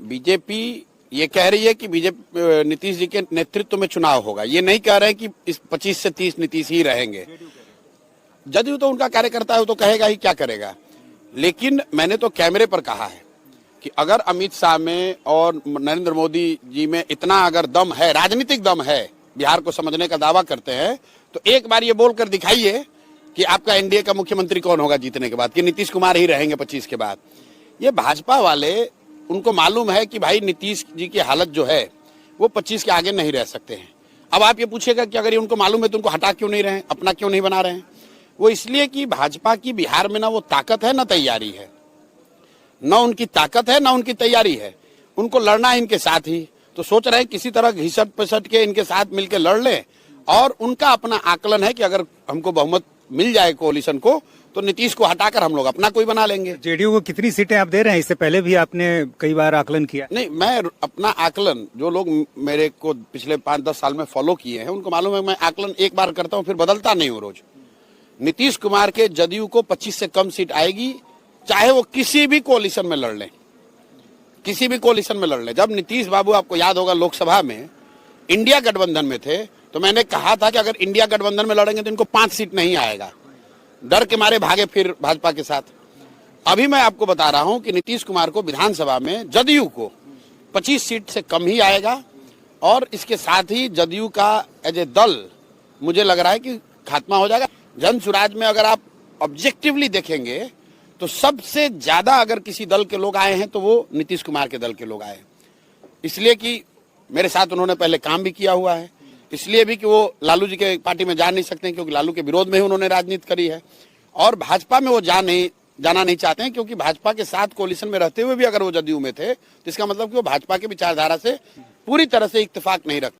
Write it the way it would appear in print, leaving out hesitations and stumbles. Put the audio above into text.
BJP ये कह रही है कि बीजेपी नीतीश जी के नेतृत्व में चुनाव होगा। ये नहीं कह रहे कि इस 25 से 30 नीतीश ही रहेंगे। जदयू तो उनका कार्यकर्ता है, वो तो कहेगा ही, क्या करेगा। लेकिन मैंने तो कैमरे पर कहा है कि अगर अमित शाह में और नरेंद्र मोदी जी में इतना अगर दम है, राजनीतिक दम है, बिहार को समझने का दावा करते हैं, तो एक बार ये बोलकर दिखाइए कि आपका एनडीए का मुख्यमंत्री कौन होगा जीतने के बाद, कि नीतीश कुमार ही रहेंगे 25 के बाद। ये भाजपा वाले, उनको मालूम है कि भाई नीतीश जी की हालत जो है वो 25 के आगे नहीं रह सकते हैं। अब आप ये पूछेगा कि अगर ये उनको मालूम है तो उनको हटा क्यों नहीं रहे, अपना क्यों नहीं बना रहे हैं। वो इसलिए कि भाजपा की बिहार में ना वो ताकत है, ना तैयारी है, न उनकी ताकत है, ना उनकी तैयारी है। उनको लड़ना है इनके साथ ही, तो सोच रहे हैं किसी तरह घिसट पिसट के इनके साथ मिलकर लड़ लें। और उनका अपना आकलन है कि अगर हमको बहुमत मिल जाए कोalition को, तो नीतीश को हटाकर हम लोग अपना कोई बना लेंगे। जेडीयू को कितनी सीटें आप दे रहे हैं? इससे पहले भी आपने कई बार आकलन किया। नहीं, मैं अपना आकलन, जो लोग मेरे को पिछले 5-10 साल में फॉलो किए हैं उनको मालूम है, मैं आकलन एक बार करता हूं, फिर बदलता नहीं हूं रोज। नीतीश कुमार के जदयू को 25 से कम सीट आएगी, चाहे वो किसी भी कोalition में लड़ लें, किसी भी कोalition में लड़ लें। जब नीतीश बाबू, आपको याद होगा, लोकसभा में इंडिया गठबंधन में थे, तो मैंने कहा था कि अगर इंडिया गठबंधन में लड़ेंगे तो इनको 5 सीट नहीं आएगा। डर के मारे भागे फिर भाजपा के साथ। अभी मैं आपको बता रहा हूं कि नीतीश कुमार को विधानसभा में जदयू को 25 सीट से कम ही आएगा। और इसके साथ ही जदयू का एज ए दल मुझे लग रहा है कि खात्मा हो जाएगा। जन सुराज में अगर आप ऑब्जेक्टिवली देखेंगे तो सबसे ज्यादा अगर किसी दल के लोग आए हैं तो वो नीतीश कुमार के दल के लोग आए, इसलिए कि मेरे साथ उन्होंने पहले काम भी किया हुआ है, इसलिए भी कि वो लालू जी के पार्टी में जा नहीं सकते क्योंकि लालू के विरोध में ही उन्होंने राजनीति करी है। और भाजपा में वो जाना नहीं चाहते हैं क्योंकि भाजपा के साथ कोalition में रहते हुए भी अगर वो जदयू में थे, तो इसका मतलब कि वो भाजपा के विचारधारा से पूरी तरह से इत्तेफाक नहीं रखते।